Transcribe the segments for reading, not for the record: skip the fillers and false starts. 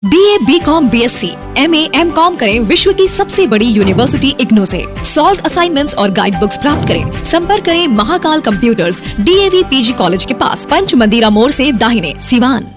BA, BCom, BSc, MA, MCom करें विश्व की सबसे बड़ी यूनिवर्सिटी इग्नू से। सॉल्व असाइनमेंट्स और गाइड बुक्स प्राप्त करें। संपर्क करें Mahakal computers, DAV PG college के पास, पंच मंदिरा मोड़ से दाहिने, Siwan.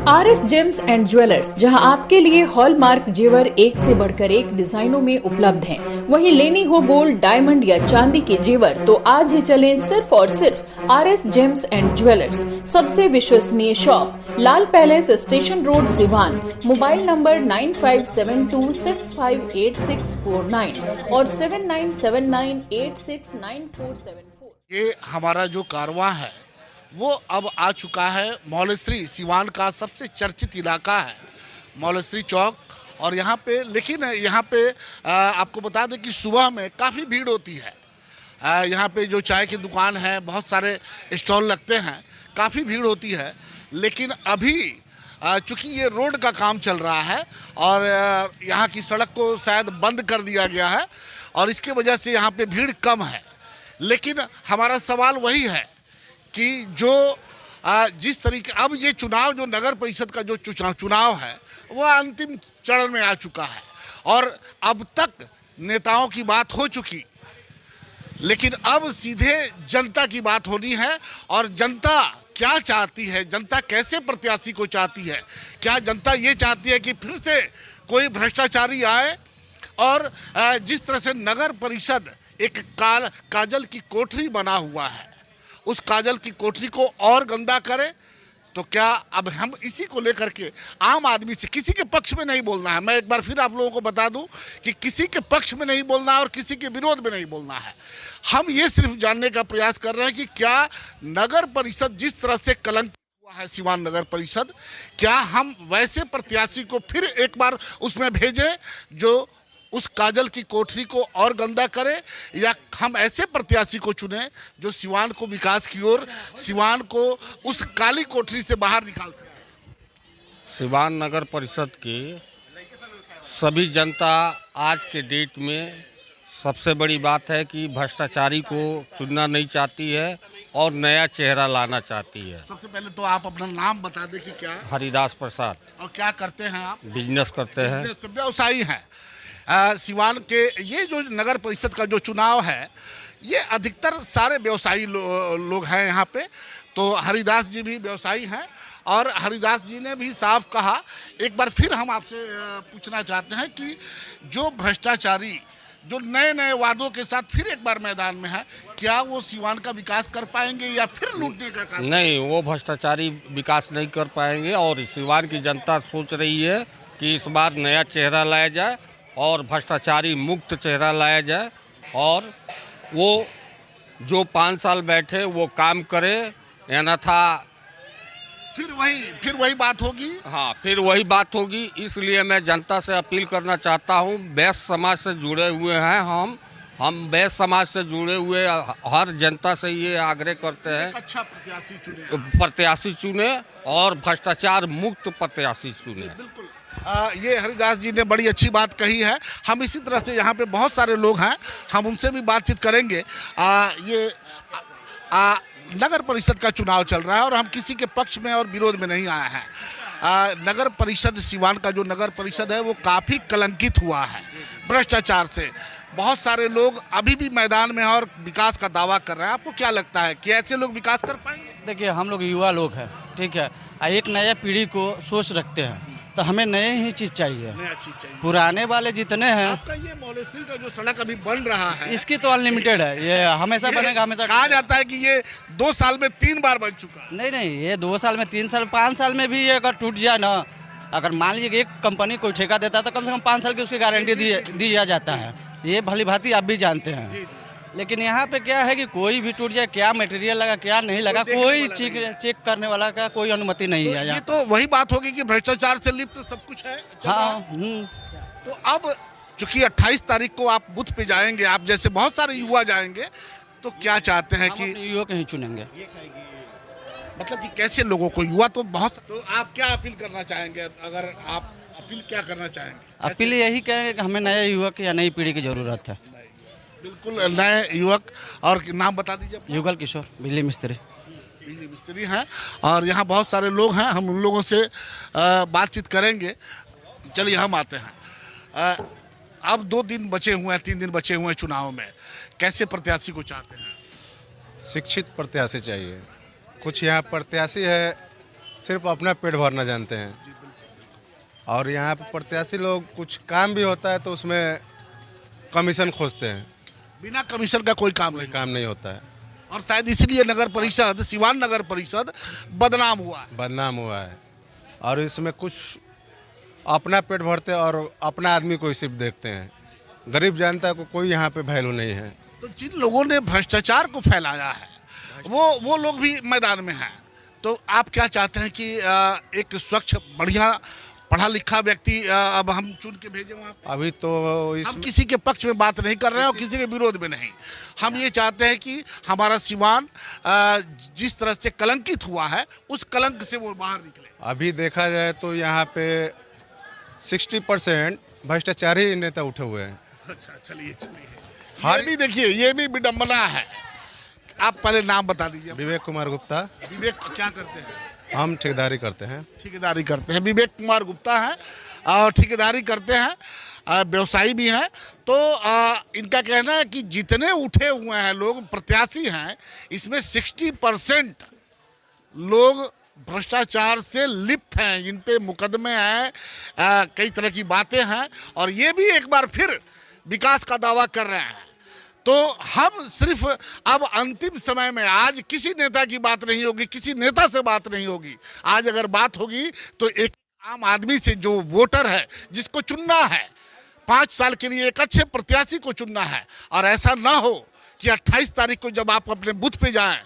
RS James and jewellers, जहां आपके लिए हॉलमार्क जेवर एक से बढ़कर एक डिजाइनों में उपलब्ध हैं। वहीं लेनी हो गोल्ड, डायमंड या चांदी के जेवर तो आज ही चलें सिर्फ और सिर्फ RS जेम्स एंड ज्वेलर्स। सबसे विश्वसनीय shop, Lal palace, station road, Siwan. Mobile number 9572658649 और 7979869474। ये हमारा जो कारवां है वो अब आ चुका है मौलश्री, सिवान का सबसे चर्चित इलाका है मौलश्री चौक। और यहाँ पे लेकिन यहाँ पे आपको बता दें कि सुबह में काफ़ी भीड़ होती है। यहाँ पे जो चाय की दुकान है, बहुत सारे स्टॉल लगते हैं, काफ़ी भीड़ होती है। लेकिन अभी चूँकि ये रोड का काम चल रहा है और यहाँ की सड़क को शायद बंद कर दिया गया है और इसके वजह से यहाँ पे भीड़ कम है। लेकिन हमारा सवाल वही है कि जो जिस तरीके अब ये चुनाव, जो नगर परिषद का जो चुनाव है वह अंतिम चरण में आ चुका है और अब तक नेताओं की बात हो चुकी, लेकिन अब सीधे जनता की बात होनी है। और जनता क्या चाहती है, जनता कैसे प्रत्याशी को चाहती है? क्या जनता ये चाहती है कि फिर से कोई भ्रष्टाचारी आए और जिस तरह से नगर परिषद एक काजल की कोठरी बना हुआ है, उस काजल की कोठरी को और गंदा करे? तो क्या अब हम इसी को लेकर के आम आदमी से, किसी के पक्ष में नहीं बोलना है। मैं एक बार फिर आप लोगों को बता दूं कि किसी के पक्ष में नहीं बोलना है और किसी के विरोध में नहीं बोलना है। हम ये सिर्फ जानने का प्रयास कर रहे हैं कि क्या नगर परिषद जिस तरह से कलंकित हुआ है, सिवान नगर परिषद, क्या हम वैसे प्रत्याशी को फिर एक बार उसमें भेजें जो उस काजल की कोठरी को और गंदा करे, या हम ऐसे प्रत्याशी को चुने जो सिवान को विकास की ओर, सिवान को उस काली कोठरी से बाहर निकाल सके? सिवान नगर परिषद की सभी जनता आज के डेट में सबसे बड़ी बात है कि भ्रष्टाचारी को चुनना नहीं चाहती है और नया चेहरा लाना चाहती है। सबसे पहले तो आप अपना नाम बता दें कि क्या? हरिदास प्रसाद। और क्या करते हैं आप? बिजनेस करते हैं, व्यवसायी हैं। सिवान के ये जो नगर परिषद का जो चुनाव है, ये अधिकतर सारे व्यवसायी लोग हैं यहाँ पे। तो हरिदास जी भी व्यवसायी हैं और हरिदास जी ने भी साफ कहा। एक बार फिर हम आपसे पूछना चाहते हैं कि जो भ्रष्टाचारी जो नए नए वादों के साथ फिर एक बार मैदान में है, क्या वो सिवान का विकास कर पाएंगे या फिर लूटने का काम? नहीं, वो भ्रष्टाचारी विकास नहीं कर पाएंगे और सिवान की जनता सोच रही है कि इस बार नया चेहरा लाया जाए और भ्रष्टाचारी मुक्त चेहरा लाया जाए और वो जो 5 साल बैठे वो काम करे, या न था फिर वही बात होगी। हाँ, फिर वही बात होगी। इसलिए मैं जनता से अपील करना चाहता हूँ, वैश्य समाज से जुड़े हुए हैं हम वैश्य समाज से जुड़े हुए हर जनता से ये आग्रह करते हैं, अच्छा प्रत्याशी चुने और भ्रष्टाचार मुक्त प्रत्याशी चुने। बिल्कुल, ये हरिदास जी ने बड़ी अच्छी बात कही है। हम इसी तरह से यहाँ पे बहुत सारे लोग हैं, हम उनसे भी बातचीत करेंगे। ये नगर परिषद का चुनाव चल रहा है और हम किसी के पक्ष में और विरोध में नहीं आए हैं। नगर परिषद, सिवान का जो नगर परिषद है वो काफ़ी कलंकित हुआ है भ्रष्टाचार से। बहुत सारे लोग अभी भी मैदान में और विकास का दावा कर रहे हैं। आपको क्या लगता है कि ऐसे लोग विकास कर पाएंगे? देखिए, हम लोग युवा लोग हैं, ठीक है, एक नया पीढ़ी को सोच रखते हैं, तो हमें नए ही चीज़ चाहिए। नया चीज़ चाहिए। पुराने वाले जितने हैं, आपका ये मौलश्री का जो सड़क अभी बन रहा है, इसकी तो अनलिमिटेड है, ये हमेशा बनेगा, हमेशा। कहा जाता है कि ये 2 साल में 3 बार बन चुका है। नहीं, ये 2 साल में, 3 साल, 5 साल में भी ये अगर टूट जाए ना, अगर मान लीजिए एक कंपनी कोई ठेका देता है तो कम से कम 5 साल की उसकी गारंटी दिया जाता है। ये भली भांति आप भी जानते हैं। लेकिन यहाँ पे क्या है कि कोई भी टूट जाए, क्या मटेरियल लगा क्या नहीं लगा, कोई चेक करने वाला का कोई अनुमति नहीं है। ये तो वही बात होगी कि भ्रष्टाचार से लिप्त सब कुछ है। हाँ। तो अब चूंकि 28 तारीख को आप बूथ पे जाएंगे, आप जैसे बहुत सारे युवा जाएंगे, तो क्या चाहते हैं कि युवा कहीं चुनेंगे? मतलब कि कैसे लोगों को, युवा तो बहुत, तो आप क्या अपील करना चाहेंगे? अगर आप अपील क्या करना चाहेंगे? अपील यही कहेंगे कि हमें नए युवक या नई पीढ़ी की जरूरत है। बिल्कुल, नए युवक। और नाम बता दीजिए। युगल किशोर, बिजली मिस्त्री। बिजली मिस्त्री हैं और यहाँ बहुत सारे लोग हैं, हम उन लोगों से बातचीत करेंगे। चलिए हम आते हैं। अब 2 दिन बचे हुए हैं, 3 दिन बचे हुए हैं चुनाव में, कैसे प्रत्याशी को चाहते हैं? शिक्षित प्रत्याशी चाहिए। कुछ यहाँ प्रत्याशी है सिर्फ अपना पेट भरना जानते हैं, और यहाँ पर प्रत्याशी लोग कुछ काम भी होता है तो उसमें कमीशन खोजते हैं। बिना कमीशन का कोई काम नहीं, काम नहीं होता है, और शायद इसलिए नगर परिषद, सिवान नगर परिषद बदनाम हुआ है। और इसमें कुछ अपना पेट भरते हैं और अपना आदमी को ही सिर्फ देखते हैं। गरीब जनता को कोई यहाँ पे वैल्यू नहीं है। तो जिन लोगों ने भ्रष्टाचार को फैलाया है वो लोग भी मैदान में हैं। तो आप क्या चाहते हैं कि एक स्वच्छ बढ़िया पढ़ा लिखा व्यक्ति अब हम चुन के भेजें वहाँ? अभी तो हम किसी के पक्ष में बात नहीं कर रहे हैं और किसी के विरोध में नहीं। हम ये चाहते हैं कि हमारा सिवान जिस तरह से कलंकित हुआ है उस कलंक से वो बाहर निकले। अभी देखा जाए तो यहाँ पे 60% भ्रष्टाचारी नेता उठे हुए हैं। अच्छा, चलिए ये भी देखिए, ये भी विडम्बना है। आप पहले नाम बता दीजिए। विवेक कुमार गुप्ता। विवेक क्या करते हैं? हम ठेकेदारी करते हैं। ठेकेदारी करते हैं। विवेक कुमार गुप्ता हैं और ठेकेदारी करते हैं, व्यवसायी भी हैं। तो इनका कहना है कि जितने उठे हुए हैं लोग प्रत्याशी हैं, इसमें 60% लोग भ्रष्टाचार से लिप्त हैं, इन पे मुकदमे हैं, कई तरह की बातें हैं, और ये भी एक बार फिर विकास का दावा कर रहे हैं। तो हम सिर्फ अब अंतिम समय में आज किसी नेता की बात नहीं होगी, किसी नेता से बात नहीं होगी। आज अगर बात होगी तो एक आम आदमी से, जो वोटर है, जिसको चुनना है 5 साल के लिए, एक अच्छे प्रत्याशी को चुनना है। और ऐसा ना हो कि 28 तारीख को जब आप अपने बूथ पे जाएं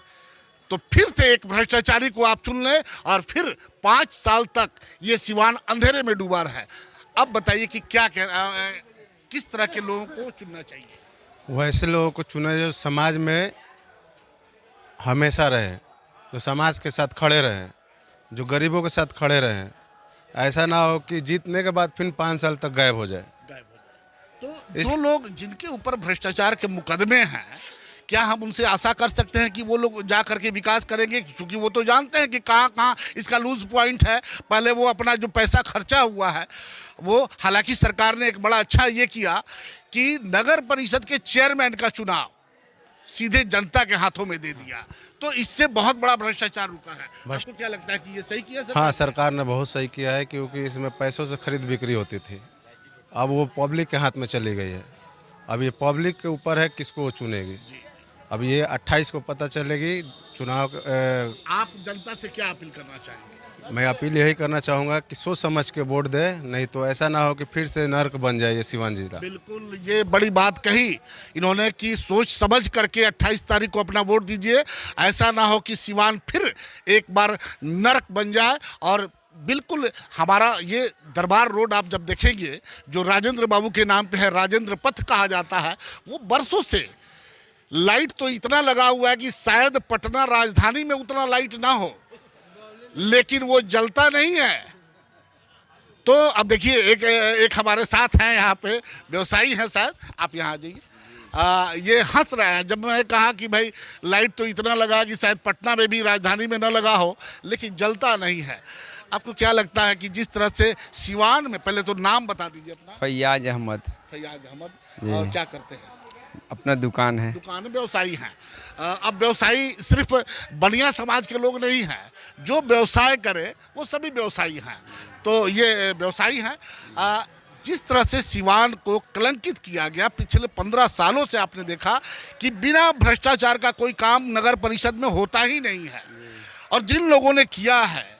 तो फिर से एक भ्रष्टाचारी को आप चुन लें और फिर 5 साल तक ये सिवान अंधेरे में डूबा है। अब बताइए कि किस तरह के लोगों को चुनना चाहिए? वैसे लोगों को चुना जो समाज में हमेशा रहे, जो समाज के साथ खड़े रहें, जो गरीबों के साथ खड़े रहें। ऐसा ना हो कि जीतने के बाद फिर 5 साल तक गायब हो जाए। तो जो लोग जिनके ऊपर भ्रष्टाचार के मुकदमे हैं, क्या हम उनसे आशा कर सकते हैं कि वो लोग जा करके विकास करेंगे? क्योंकि वो तो जानते हैं कि कहाँ इसका लूज पॉइंट है। पहले वो अपना जो पैसा खर्चा हुआ है वो, हालांकि सरकार ने एक बड़ा अच्छा ये किया कि नगर परिषद के चेयरमैन का चुनाव सीधे जनता के हाथों में दे दिया, तो इससे बहुत बड़ा भ्रष्टाचार रुका है। आपको क्या लगता है कि ये सही किया सरकार? हाँ, सरकार ने बहुत सही किया है, क्योंकि इसमें पैसों से खरीद बिक्री होती थी, अब वो पब्लिक के हाथ में चली गई है। अब ये पब्लिक के ऊपर है किसको वो चुनेगी। अब ये 28 को पता चलेगी चुनाव। आप जनता से क्या अपील करना चाहेंगे? मैं अपील यही करना चाहूँगा कि सोच समझ के वोट दे, नहीं तो ऐसा ना हो कि फिर से नर्क बन जाए ये सिवान जिला। बिल्कुल, ये बड़ी बात कही इन्होंने कि सोच समझ करके 28 तारीख को अपना वोट दीजिए। ऐसा ना हो कि सिवान फिर एक बार नर्क बन जाए। और बिल्कुल हमारा ये दरबार रोड आप जब देखेंगे, जो राजेंद्र बाबू के नाम पे है, राजेंद्र पथ कहा जाता है, वो बरसों से लाइट तो इतना लगा हुआ है कि शायद पटना राजधानी में उतना लाइट ना हो, लेकिन वो जलता नहीं है। तो अब देखिए, एक हमारे साथ हैं यहाँ पे, व्यवसायी हैं शायद, आप यहाँ आ जाइए। ये हंस रहे हैं जब मैं कहा कि भाई लाइट तो इतना लगा कि शायद पटना में भी, राजधानी में न लगा हो, लेकिन जलता नहीं है। आपको क्या लगता है कि जिस तरह से सिवान में, पहले तो नाम बता दीजिए अपना। फैयाज अहमद। फैयाज अहमद। और क्या करते हैं? अपना दुकान है। दुकान में व्यवसायी हैं। अब व्यवसायी सिर्फ बनिया समाज के लोग नहीं हैं, जो व्यवसाय करे वो सभी व्यवसायी हैं। तो ये व्यवसायी हैं। जिस तरह से सिवान को कलंकित किया गया पिछले 15 सालों से, आपने देखा कि बिना भ्रष्टाचार का कोई काम नगर परिषद में होता ही नहीं है। और जिन लोगों ने किया है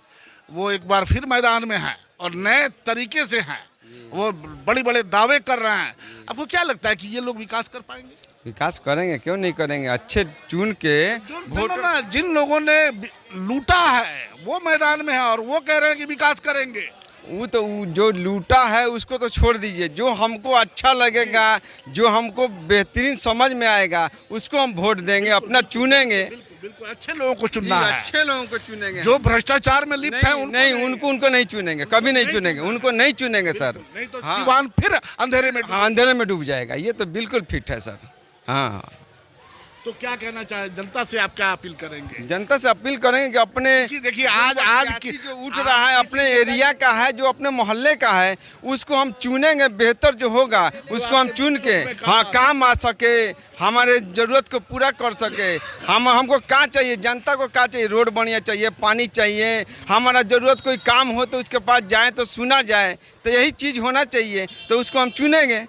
वो एक बार फिर मैदान में हैं और नए तरीके से हैं, वो बड़े बड़े दावे कर रहे हैं। आपको क्या लगता है कि ये लोग विकास कर पाएंगे? विकास करेंगे, क्यों नहीं करेंगे। अच्छे चुन के वोट, जिन लोगों ने लूटा है वो मैदान में है और वो कह रहे हैं कि विकास करेंगे। वो तो जो लूटा है उसको तो छोड़ दीजिए, जो हमको अच्छा लगेगा, जो हमको बेहतरीन समझ में आएगा, उसको हम वोट देंगे, अपना चुनेंगे। बिल्कुल अच्छे लोगों को चुनना है। अच्छे लोगों को चुनेंगे। जो भ्रष्टाचार में लिप्त है उनको नहीं चुनेंगे, कभी नहीं चुनेंगे, उनको नहीं चुनेंगे सर। नहीं तो सिवान फिर अंधेरे में, अंधेरे में डूब जाएगा। ये तो बिल्कुल फिट है सर। हाँ, तो क्या कहना चाहे, जनता से आप क्या अपील करेंगे? जनता से अपील करेंगे कि अपने देखिए आज जो उठ रहा है अपने एरिया का है, जो अपने मोहल्ले का है, उसको हम चुनेंगे, बेहतर जो होगा उसको हम चुन के हाँ काम आ सके, हमारे ज़रूरत को पूरा कर सके। हमको क्या चाहिए, जनता को क्या चाहिए, रोड बढ़िया चाहिए, पानी चाहिए, हमारा ज़रूरत कोई काम हो तो उसके पास जाए तो सुना जाए, तो यही चीज़ होना चाहिए, तो उसको हम चुनेंगे।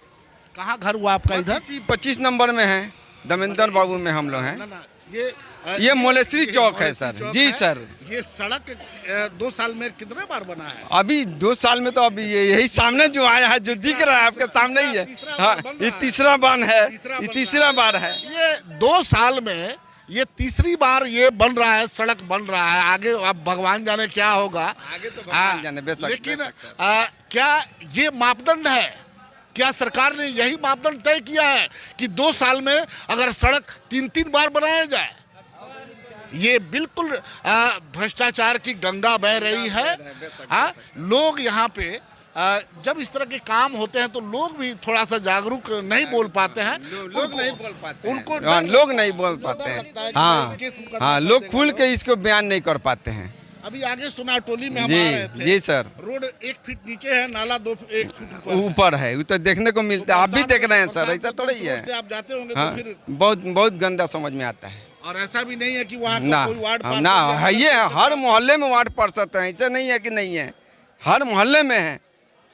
कहाँ घर हुआ आपका? इधर 25 नंबर में है, दमेंद्र बाबू में हम लोग हैं। ना ये मोलेश्वरी चौक है सर। जी सर। ये सड़क 2 साल में कितने बार बना है? अभी 2 साल में तो अभी यही सामने जो आया है, जो दिख रहा है आपके सामने ही है। हाँ, ये तीसरा बार है, ये तीसरा बार है। ये 2 साल में ये तीसरी बार ये बन रहा है, सड़क बन रहा है। आगे अब भगवान जाने क्या होगा, आगे तो भगवान जाने, बेशक। लेकिन क्या ये मापदंड है? क्या सरकार ने यही मापदंड तय किया है कि 2 साल में अगर सड़क 3-3 बार बनाया जाए? ये बिल्कुल भ्रष्टाचार की गंगा बह रही है। हाँ, लोग यहाँ पे जब इस तरह के काम होते हैं तो लोग भी थोड़ा सा जागरूक नहीं बोल पाते हैं। लोग नहीं बोल पाते हैं। उनको लोग नहीं बोल पाते हैं। हाँ, लोग खुल के इसको बयान नहीं कर पाते हैं। अभी आगे सुनाटोली में हम आ रहे थे। जी सर। रोड 1 फीट नीचे है, नाला 1 फीट ऊपर है। वो तो देखने को मिलता है, आप भी देख रहे हैं सर, ऐसा थोड़ा ही है। आप जाते होंगे हाँ, तो फिर बहुत गंदा समझ में आता है। और ऐसा भी नहीं है कि वहाँ ना कोई वार्ड ना है, ये हर मोहल्ले में वार्ड पार्षद है, ऐसा नहीं है कि नहीं है, हर मोहल्ले में है।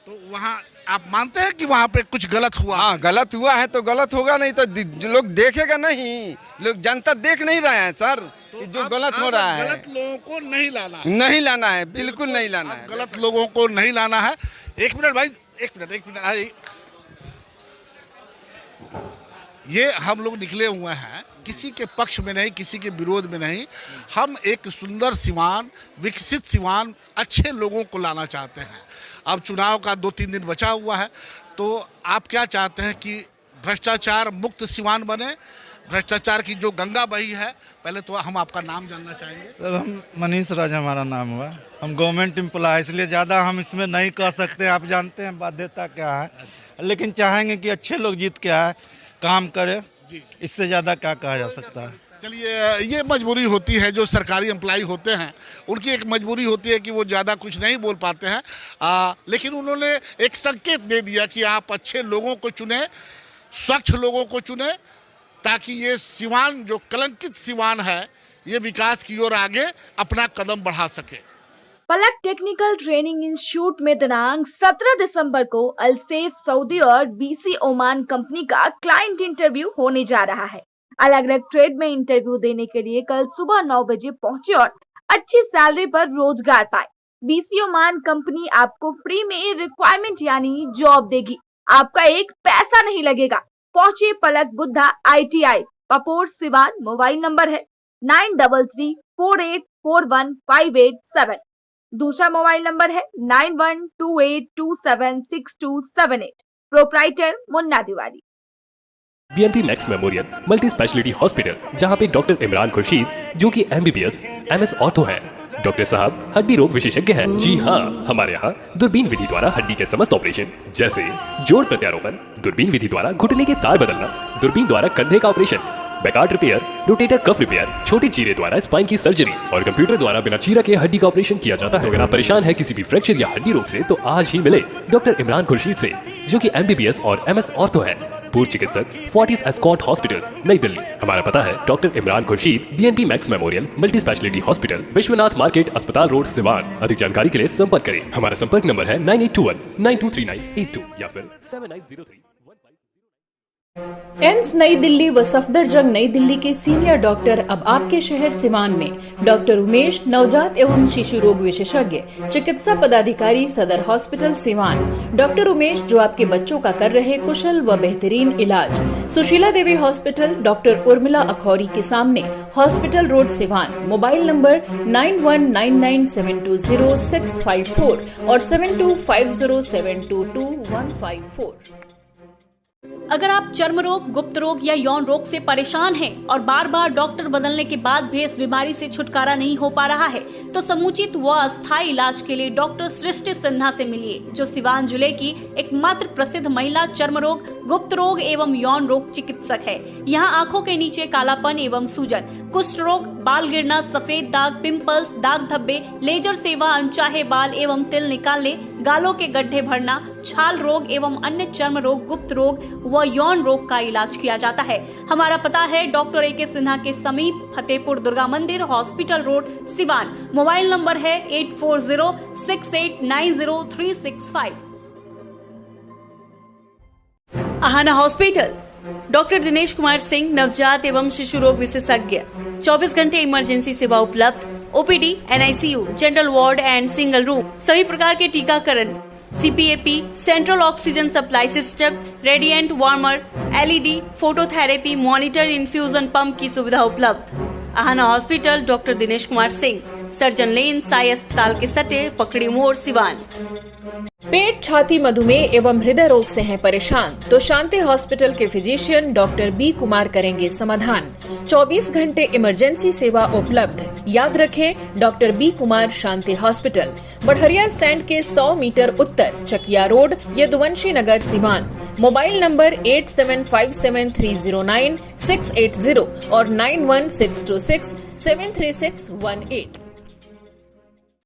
तो वहाँ आप मानते हैं कि वहाँ पे कुछ गलत हुआ? हाँ, गलत हुआ है तो गलत होगा, नहीं तो लोग देखेगा नहीं, लोग जनता देख नहीं रहे हैं सर, तो जो गलत हो रहा है। गलत लोगों को नहीं लाना है। नहीं लाना है, बिल्कुल नहीं लाना है, गलत लोगों को नहीं लाना है। 1 मिनट भाई, 1 मिनट। ये हम लोग निकले हुए हैं, किसी के पक्ष में नहीं, किसी के विरोध में नहीं। हम एक सुंदर सिवान, विकसित सिवान, अच्छे लोगों को लाना चाहते हैं। अब चुनाव का 2-3 दिन बचा हुआ है, तो आप क्या चाहते हैं कि भ्रष्टाचार मुक्त सिवान बने, भ्रष्टाचार की जो गंगा बही है? पहले तो हम आपका नाम जानना चाहेंगे। सर, हम मनीष राज हमारा नाम हुआ। हम गवर्नमेंट एम्प्लॉय, इसलिए ज़्यादा हम इसमें नहीं कह सकते। आप जानते हैं बाध्यता क्या है, लेकिन चाहेंगे कि अच्छे लोग जीत के आए, काम करे, इससे ज़्यादा क्या कहा जा सकता है। चलिए, ये मजबूरी होती है, जो सरकारी एम्प्लॉय होते हैं उनकी एक मजबूरी होती है कि वो ज़्यादा कुछ नहीं बोल पाते हैं। लेकिन उन्होंने एक संकेत दे दिया कि आप अच्छे लोगों को चुने, स्वच्छ लोगों को चुने, ताकि ये सिवान जो कलंकित सिवान है, ये विकास की ओर आगे अपना कदम बढ़ा सके। पलक टेक्निकल ट्रेनिंग इंस्टीट्यूट में दिनांक 17 दिसंबर को अलसेफ सऊदी और बीसी ओमान कंपनी का क्लाइंट इंटरव्यू होने जा रहा है। अलग अलग ट्रेड में इंटरव्यू देने के लिए कल सुबह 9 बजे पहुंचे और अच्छी सैलरी पर रोजगार पाए। बीसी ओमान कंपनी आपको फ्री में रिक्वायरमेंट यानी जॉब देगी, आपका एक पैसा नहीं लगेगा। पहुंचे Palak Buddha ITI Papaur Siwan. Mobile number है 9334841587। दूसरा मोबाइल नंबर है 9128276278। Proprietor Munna Tiwari. BNP Max memorial multi speciality hospital, जहां पे डॉक्टर इमरान खुर्शीद, जो कि MBBS MS ऑर्थो है। डॉक्टर साहब हड्डी रोग विशेषज्ञ हैं। जी हाँ, हमारे यहाँ दूरबीन विधि द्वारा हड्डी के समस्त ऑपरेशन, जैसे जोड़ प्रत्यारोपण, दूरबीन विधि द्वारा घुटने के तार बदलना, दूरबीन द्वारा कंधे का operation, Bankart repair, rotator cuff repair, छोटे चीरे द्वारा स्पाइन की सर्जरी और कंप्यूटर द्वारा बिना चीरा के हड्डी का ऑपरेशन किया जाता है। अगर आप परेशान है किसी भी फ्रैक्चर या हड्डी रोग से, तो आज ही मिले डॉक्टर इमरान खुर्शीद से, जो कि MBBS और MS ऑर्थो है। पूर्व चिकित्सक, फोर्टिस एस्कॉट हॉस्पिटल, नई दिल्ली। हमारा पता है doctor Imran Khurshid, BNP Max memorial multi speciality hospital, Vishwanath market, अस्पताल रोड, सिवान। अधिक जानकारी के लिए संपर्क करें। हमारा संपर्क नंबर है 9821923982 या फिर 7903। एम्स नई दिल्ली व सफदरजंग नई दिल्ली के सीनियर डॉक्टर अब आपके शहर सिवान में। डॉक्टर उमेश, नवजात एवं शिशु रोग विशेषज्ञ, चिकित्सा पदाधिकारी, सदर हॉस्पिटल सिवान। डॉक्टर उमेश जो आपके बच्चों का कर रहे कुशल व बेहतरीन इलाज। सुशीला देवी हॉस्पिटल, डॉक्टर उर्मिला अखौरी के सामने, hospital road Siwan. Mobile number 9199720654 और 7250722154। अगर आप चर्म रोग, गुप्त रोग या यौन रोग से परेशान हैं और बार बार डॉक्टर बदलने के बाद भी इस बीमारी से छुटकारा नहीं हो पा रहा है, तो समुचित व अस्थायी इलाज के लिए डॉक्टर सृष्टि सिन्हा से मिलिए, जो सिवान जिले की एकमात्र प्रसिद्ध महिला चर्म रोग, गुप्त रोग एवं यौन रोग चिकित्सक है। यहाँ आंखों के नीचे कालापन एवं सूजन, कुष्ठ रोग, बाल गिरना, सफेद दाग, पिंपल्स, दाग धब्बे, लेजर सेवा, अनचाहे बाल एवं तिल निकालने, गालों के गड्ढे भरना, छाल रोग एवं अन्य चर्म रोग, गुप्त रोग व यौन रोग का इलाज किया जाता है। हमारा पता है डॉक्टर ए के सिन्हा के समीप, फतेहपुर दुर्गा मंदिर, hospital road, Siwan. Mobile number है 8406890365। आहाना हॉस्पिटल, डॉक्टर दिनेश कुमार सिंह, नवजात एवं शिशु रोग विशेषज्ञ, 24 घंटे इमरजेंसी सेवा उपलब्ध, OPD, NICU, general ward and single room, सभी प्रकार के टीकाकरण, CPAP, central oxygen supply system, radiant warmer, LED, phototherapy, monitor, infusion pump की सुविधा उपलब्ध। Aahana hospital, doctor Dinesh Kumar Singh, surgeon lane, Sai अस्पताल के सटे, पकड़ी मोड़, सिवान। पेट, छाती, मधुमेह एवं हृदय रोग से हैं परेशान तो शांति हॉस्पिटल के फिजिशियन डॉक्टर बी कुमार करेंगे समाधान। 24 घंटे इमरजेंसी सेवा उपलब्ध। याद रखें, डॉक्टर बी कुमार, शांति हॉस्पिटल, बढ़हरिया स्टैंड के 100 मीटर उत्तर, चकिया रोड, यदुवंशी नगर, सिवान। मोबाइल नंबर 8757309680 और 91626733618।